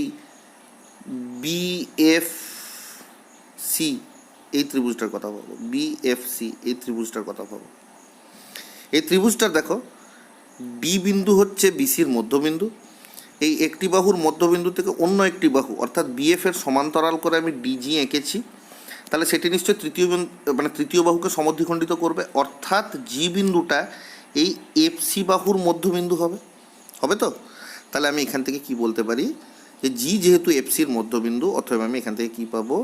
বিএফসি এই ত্রিভুজটার কথা ভাবো, বিএফসি এই ত্রিভুজটার কথা ভাবো। এই ত্রিভুজটার দেখো, ডি বিন্দু হচ্ছে বিসির মধ্যবিন্দু। এই একটি বাহুর মধ্যবিন্দু থেকে অন্য একটি বাহু অর্থাৎ বিএফ এর সমান্তরাল করে আমি ডিজি এঁকেছি, তাহলে সেটি নিশ্চয়ই তৃতীয় বাহুকে সমদ্বিখণ্ডিত করবে, অর্থাৎ জি বিন্দুটা এই এফসি বাহুর মধ্যবিন্দু হবে। হবে তো? তাহলে আমি এখান থেকে কি বলতে পারি যে জি যেহেতু এফসির মধ্যবিন্দু, অথবা আমি এখান থেকে কি পাবো,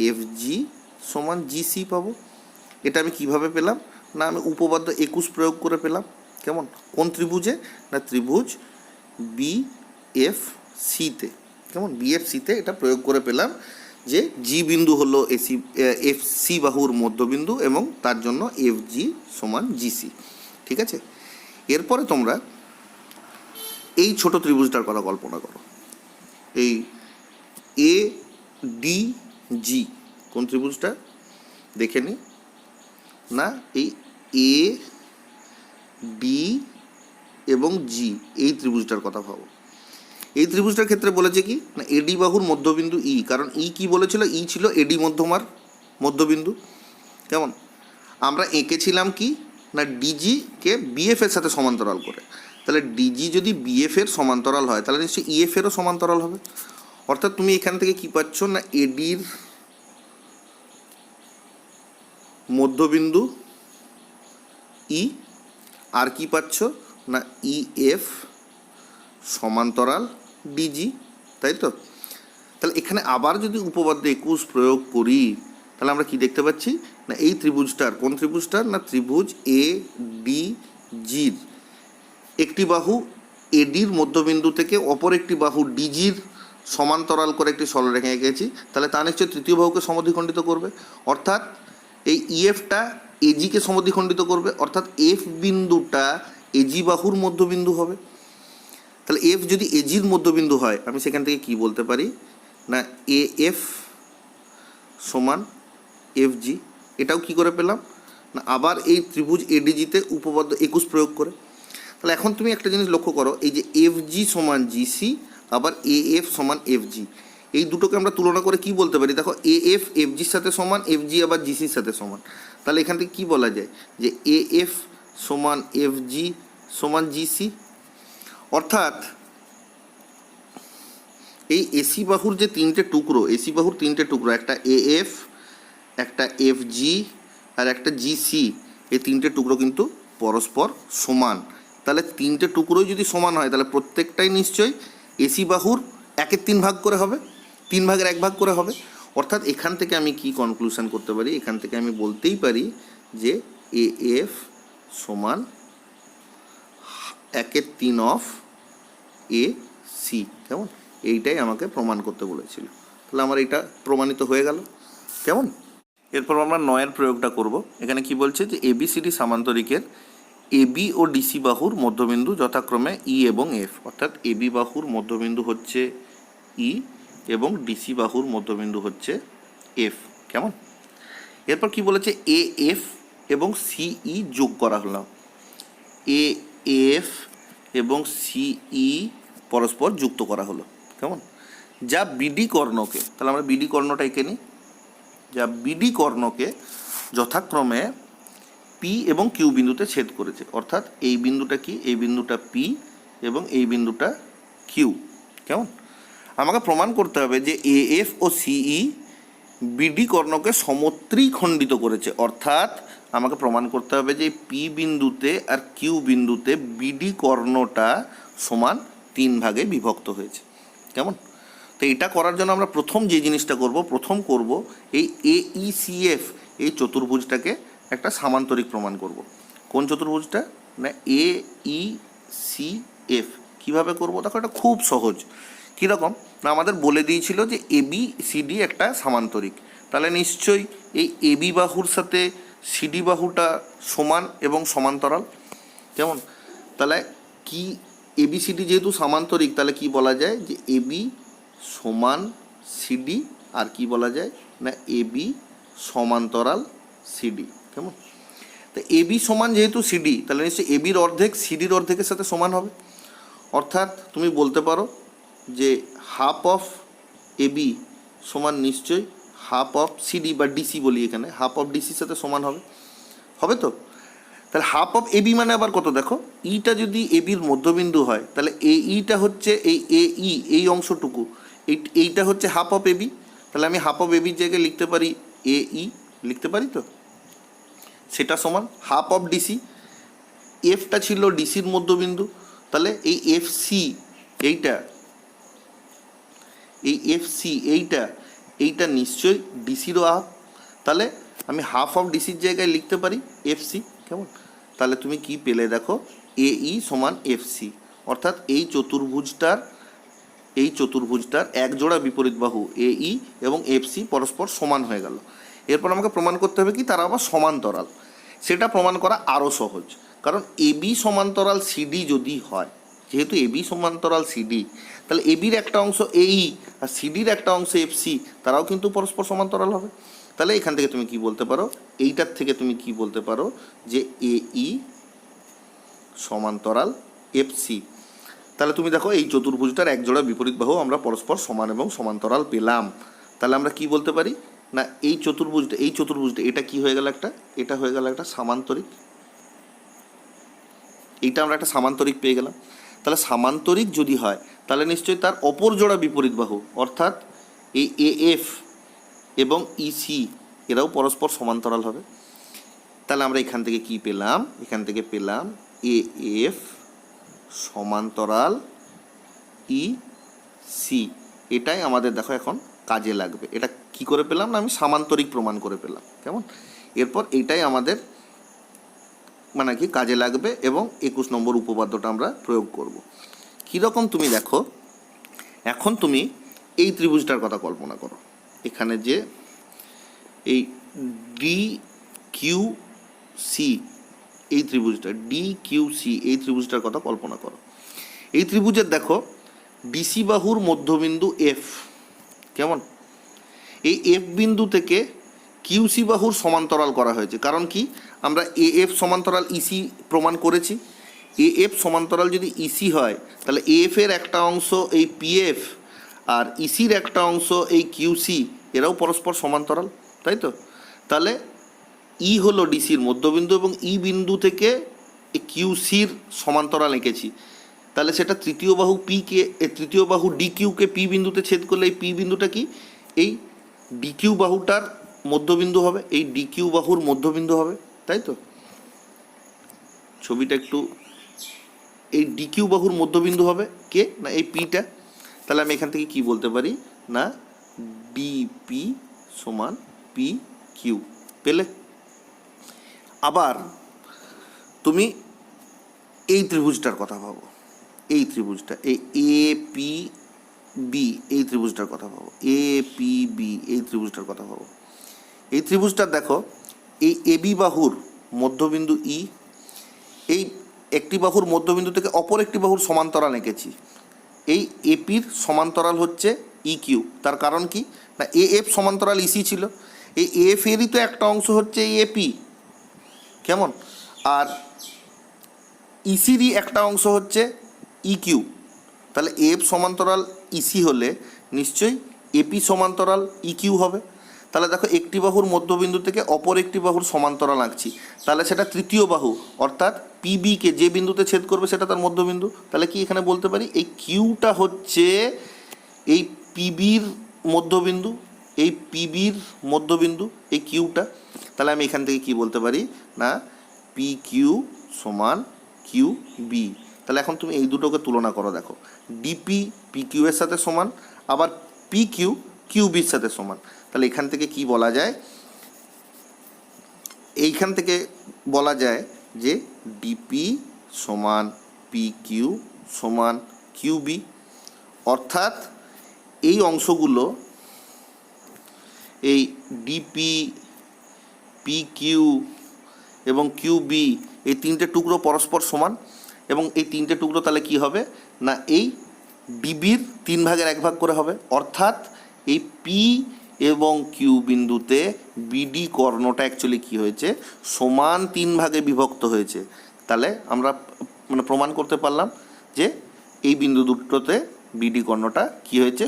এফ জি সমান জিসি পাবো। এটা আমি কিভাবে পেলাম না, আমি উপপাদ্য 21 প্রয়োগ করে পেলাম। কেমন। কোন ত্রিভুজে না, ত্রিভুজ বিএফসিতে। কেমন, বিএফসিতে এটা প্রয়োগ করে পেলাম যে জি বিন্দু হলো এফসি বাহুর মধ্যবিন্দু এবং তার জন্য এফ জি সমান জিসি। ঠিক আছে। এরপরে তোমরা এই ছোট ত্রিভুজটার কথা কল্পনা করো, এই এ ডি জি। কোন ত্রিভুজটা দেখে নি না, এই এ ডি এবং জি এই ত্রিভুজটার কথা ভাবো। এই ত্রিভুজটার ক্ষেত্রে বলেছে কি না, এডি বাহুর মধ্যবিন্দু ই, কারণ ই কি বলেছিল, ই ছিল এডি মধ্যমার মধ্যবিন্দু। কেমন। আমরা এঁকেছিলাম কি না, ডিজি কে বিএফ এর সাথে সমান্তরাল করে। তাহলে ডিজি যদি বিএফ এর সমান্তরাল হয় তাহলে নিশ্চয়ই ইএফ এরও সমান্তরাল হবে। অর্থাৎ তুমি এখান থেকে কি পাচ্ছ না, এডির মধ্যবিন্দু ই, আর কি পাচ্ছ না, ইএফ সমান্তরাল ডিজি। তাই তো? তাহলে এখানে আবার যদি উপপাদ্য 21 প্রয়োগ করি তাহলে আমরা কি দেখতে পাচ্ছি না, এই ত্রিভুজটার, কোন ত্রিভুজটার না, ত্রিভুজ এ ডি জির একটি বাহু এডির মধ্যবিন্দু থেকে অপর একটি বাহু ডিজির সমান্তরাল করে একটি সরলরেখা এঁকেছি, তাহলে তা নিশ্চয়ই তৃতীয় বাহুকে সমদ্বিখণ্ডিত করবে। অর্থাৎ এই ইএফটা এজিকে সমদ্বিখণ্ডিত করবে, অর্থাৎ এফ বিন্দুটা এজি বাহুর মধ্যবিন্দু হবে। তাহলে এফ যদি এজির মধ্যবিন্দু হয় আমি সেখান থেকে কি বলতে পারি না, এ এফ সমান এফ জি। এটাও কি করে পেলাম না, আবার এই ত্রিভুজ এডিজিতে উপপাদ্য 21 প্রয়োগ করে। তাহলে এখন তুমি একটা জিনিস লক্ষ্য করো, এই যে এফ জি সমান জিসি, আবার এ এফ সমান এফ জি, এই দুটোকে আমরা তুলনা করে কি বলতে পারি, দেখো এ এফ এফ জির সাথে সমান, এফ জি আবার জিসির সাথে সমান। তাহলে এখান থেকে কী বলা যায় যে এ এফ সমান এফ জি সমান জিসি। অর্থাৎ এই এসি বাহুর যে তিনটে টুকরো, এসি বাহুর তিনটে টুকরো, একটা এ এফ, একটা এফ জি আর একটা জিসি, এই তিনটে টুকরো কিন্তু পরস্পর সমান। তাহলে তিনটে টুকরোই যদি সমান হয় তাহলে প্রত্যেকটাই নিশ্চয়ই এসি বাহুর 1/3 ভাগ করে হবে, 3/1 ভাগ করে হবে। অর্থাৎ এখান থেকে আমি কি কনক্লুশন করতে পারি, এখান থেকে আমি বলতেই পারি যে এ এফ সমান 1/3 অফ এ সি। কেমন, এইটাই আমাকে প্রমাণ করতে বলেছিল। তাহলে আমার এটা প্রমাণিত হয়ে গেল। কেমন। এরপর আমরা 9 প্রয়োগটা করব। এখানে কি বলছে যে এবিসিডি সামান্তরিকের এবি ও ডিসি বাহুর মধ্যবিন্দু যথাক্রমে ই এবং এফ। অর্থাৎ এবি বাহুর মধ্যবিন্দু হচ্ছে ই এবং ডিসি বাহুর মধ্যবিন্দু হচ্ছে এফ। কেমন। এরপর কি বলেছে, এ এফ এবং সিই যোগ করা হলো। এ এফ এবং সিই পরস্পর যুক্ত করা হলো। কেমন। যা বিডি কর্ণকে, তাহলে আমরা বিডি কর্ণটা এঁকে নিই, যা বিডি কর্ণকে যথাক্রমে পি এবং কিউ বিন্দুতে ছেদ করেছে। অর্থাৎ এই বিন্দুটা কি, এই বিন্দুটা পি এবং এই বিন্দুটা কিউ। কেমন। আমাকে প্রমাণ করতে হবে যে এ এফ ও সিই বিডি কর্ণকে সমত্রিখণ্ডিত করেছে। অর্থাৎ আমাকে প্রমাণ করতে হবে যে পি বিন্দুতে আর কিউ বিন্দুতে বিডি কর্ণটা সমান 3 ভাগে বিভক্ত হয়েছে। কেমন। তো এটা করার জন্য আমরা প্রথম যে জিনিসটা করব এই এইসিএফ এই চতুর্ভুজটাকে একটা সামান্তরিক প্রমাণ করব। কোন চতুর্ভুজটা না, এ ই সি এফ কিভাবে করব? দেখো এটা খুব সহজ। কীরকম না, আমাদের বলে দিয়েছিল যে এবি সিডি একটা সামান্তরিক, তাহলে নিশ্চয়ই এই এবি বাহুর সাথে সিডি বাহুটা সমান এবং সমান্তরাল। কেমন? তাহলে কি এবিসিডি যেহেতু সামান্তরিক, তাহলে কি বলা যায় যে এবি সমান সিডি, আর কি বলা যায় না এবি সমান্তরাল সিডি। কেমন? তো এবি সমান যেহেতু সিডি, তাহলে নিশ্চয়ই এবির অর্ধেক সিডির অর্ধেকের সাথে সমান হবে। অর্থাৎ তুমি বলতে পারো যে হাফ অফ এবি সমান নিশ্চয়ই হাফ অফ সিডি বা ডিসি বলি এখানে, হাফ অফ ডিসির সাথে সমান হবে। হবে তো? তাহলে হাফ অফ এবি মানে আবার কত? দেখো, ইটা যদি এবির মধ্যবিন্দু হয়, তাহলে ইটা হচ্ছে এই এই অংশটুকু, এইটা হচ্ছে হাফ অফ এবি। তাহলে আমি হাফ অফ এবির জায়গায় লিখতে পারি লিখতে পারি তো, সেটা সমান হাফ অফ ডিসি। এফটা ছিল ডিসির মধ্যবিন্দু, তাহলে এই এফসি এইটা, এই এফসি এইটা নিশ্চয়ই ডিসিরও হাফ। তাহলে আমি হাফ অফ ডিসির জায়গায় লিখতে পারি এফসি। কেমন? তাহলে তুমি কি পেলে দেখো, এই সমান এফসি, অর্থাৎ এই চতুর্ভুজটার এক জোড়া বিপরীত বাহু এই এবং এফসি পরস্পর সমান হয়ে গেল। এরপর আমাকে প্রমাণ করতে হবে কি তারা আবার সমান্তরাল। সেটা প্রমাণ করা আরও সহজ, কারণ এবি সমান্তরাল সিডি যদি হয়, যেহেতু এবি সমান্তরাল সিডি, তাহলে এবির একটা অংশ এই আর সিডির একটা অংশ এফসি, তারাও কিন্তু পরস্পর সমান্তরাল হবে। তাহলে এখান থেকে তুমি কি বলতে পারো, এইটার থেকে তুমি কি বলতে পারো যে এই সমান্তরাল এফসি। তাহলে তুমি দেখো এই চতুর্ভুজটার এক জোড়া বিপরীত বাহু আমরা পরস্পর সমান এবং সমান্তরাল পেলাম। তাহলে আমরা কি বলতে পারি না এই চতুর্ভুজটা এটা কি হয়ে গেল, এটা হয়ে গেল একটা সামান্তরিক। এইটা আমরা একটা সামান্তরিক পেয়ে গেলাম। তাহলে সামান্তরিক যদি হয়, তাহলে নিশ্চয়ই তার অপর জোড়া বিপরীত বাহু অর্থাৎ এই এএফ এবং ইসি এরাও পরস্পর সমান্তরাল হবে। তাহলে আমরা এখান থেকে কি পেলাম, এখান থেকে পেলাম এএফ সমান্তরাল ইসি। এটাই আমাদের দেখো এখন কাজে লাগবে। এটা কি করে পেলাম না, আমি সামান্তরিক প্রমাণ করে পেলাম। কেমন? এরপর এইটাই আমাদের মানে কি কাজে লাগবে এবং 21 নম্বর উপপাদ্যটা আমরা প্রয়োগ করব। কীরকম তুমি দেখো, এখন তুমি এই ত্রিভুজটার কথা কল্পনা করো। এখানে যে এই ডি কিউ সি এই ত্রিভুজটা, ডি কিউ সি এই ত্রিভুজটার কথা কল্পনা করো। এই ত্রিভুজের দেখো ডিসি বাহুর মধ্যবিন্দু এফ। কেমন? এই এফ বিন্দু থেকে কিউসি বাহুর সমান্তরাল করা হয়েছে। কারণ কি, আমরা এএফ সমান্তরাল ইসি প্রমাণ করেছি। এএফ সমান্তরাল যদি ইসি হয়, তাহলে এএফ এর একটা অংশ এই পিএফ আর ইসির একটা অংশ এই কিউসি, এরাও পরস্পর সমান্তরাল, তাই তো? তাহলে ই হলো ডিসির মধ্যবিন্দু এবং ই বিন্দু থেকে এই কিউসির সমান্তরাল এঁকেছি। তাহলে সেটা তৃতীয় বাহু ডি কিউকে পি বিন্দুতে ছেদ করলে এই পি বিন্দুটা কি এই ডিকিউ বাহুটার মধ্যবিন্দু হবে, এই ডিকিউ বাহুর মধ্যবিন্দু হবে, তাই তো? ছবিটা একটু, এই ডিকিউ বাহুর মধ্যবিন্দু হবে কে না এই পিটা। তাহলে আমি এখান থেকে কি বলতে পারি না ডিপি সমান পি কিউ পেলে। আবার তুমি এই ত্রিভুজটার কথা ভাবো, এই ত্রিভুজটা এই এ পি বি এই ত্রিভুজটার কথা ভাবো, এ পি বি এই ত্রিভুজটার কথা ভাবো। এই ত্রিভুজটার দেখো এই এবি বাহুর মধ্যবিন্দু ই, এই একটি বাহুর মধ্যবিন্দু থেকে অপর একটি বাহুর সমান্তরাল এঁকেছি। এই এপির সমান্তরাল হচ্ছে ই কিউ। তার কারণ কি না এএফ সমান্তরাল ইসি ছিল, এই এফ এরই তো একটা অংশ হচ্ছে এই এপি। কেমন? আর ইসিরই একটা অংশ হচ্ছে ই কিউ। তাহলে এফ সমান্তরাল ইসি হলে নিশ্চয়ই এপি সমান্তরাল ই কিউ হবে। তাহলে দেখো একটি বাহুর মধ্যবিন্দু থেকে অপর একটি বাহুর সমান্তরাল আঁকছি, তাহলে সেটা তৃতীয় বাহু অর্থাৎ পিবিকে যে বিন্দুতে ছেদ করবে সেটা তার মধ্যবিন্দু। তাহলে কি এখানে বলতে পারি এই কিউটা হচ্ছে এই পিবির মধ্যবিন্দু, এই পিবির মধ্যবিন্দু এই কিউটা। তাহলে আমি এখান থেকে কি বলতে পারি না পি কিউ সমান কিউ বি। তাহলে এখন তুমি এই দুটোকে তুলনা করো, দেখো ডিপি পি কিউ এর সাথে সমান, আবার পি কিউ কিউ বির সাথে সমান। তাহলে এখান থেকে কি বলা যায়, এইখান থেকে বলা যায় যে ডিপি সমান পি কিউ সমান কিউবি, অর্থাৎ এই অংশগুলো এই ডিপি, পি কিউ এবং কিউবি এই তিনটে টুকরো পরস্পর সমান, এবং এই তিনটে টুকরো তাহলে কি হবে না এই ডিবির 3/1 করে হবে, অর্থাৎ এই পি এবং কিউ বিন্দুতে বিডি কর্ণটা অ্যাকচুয়ালি কী হয়েছে সমান 3 ভাগে বিভক্ত হয়েছে। তাহলে আমরা মানে প্রমাণ করতে পারলাম যে এই বিন্দু দুটোতে বিডি কর্ণটা কী হয়েছে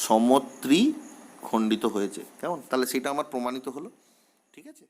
সমত্রিখণ্ডিত হয়েছে। কেমন? তাহলে সেটা আমার প্রমাণিত হলো। ঠিক আছে।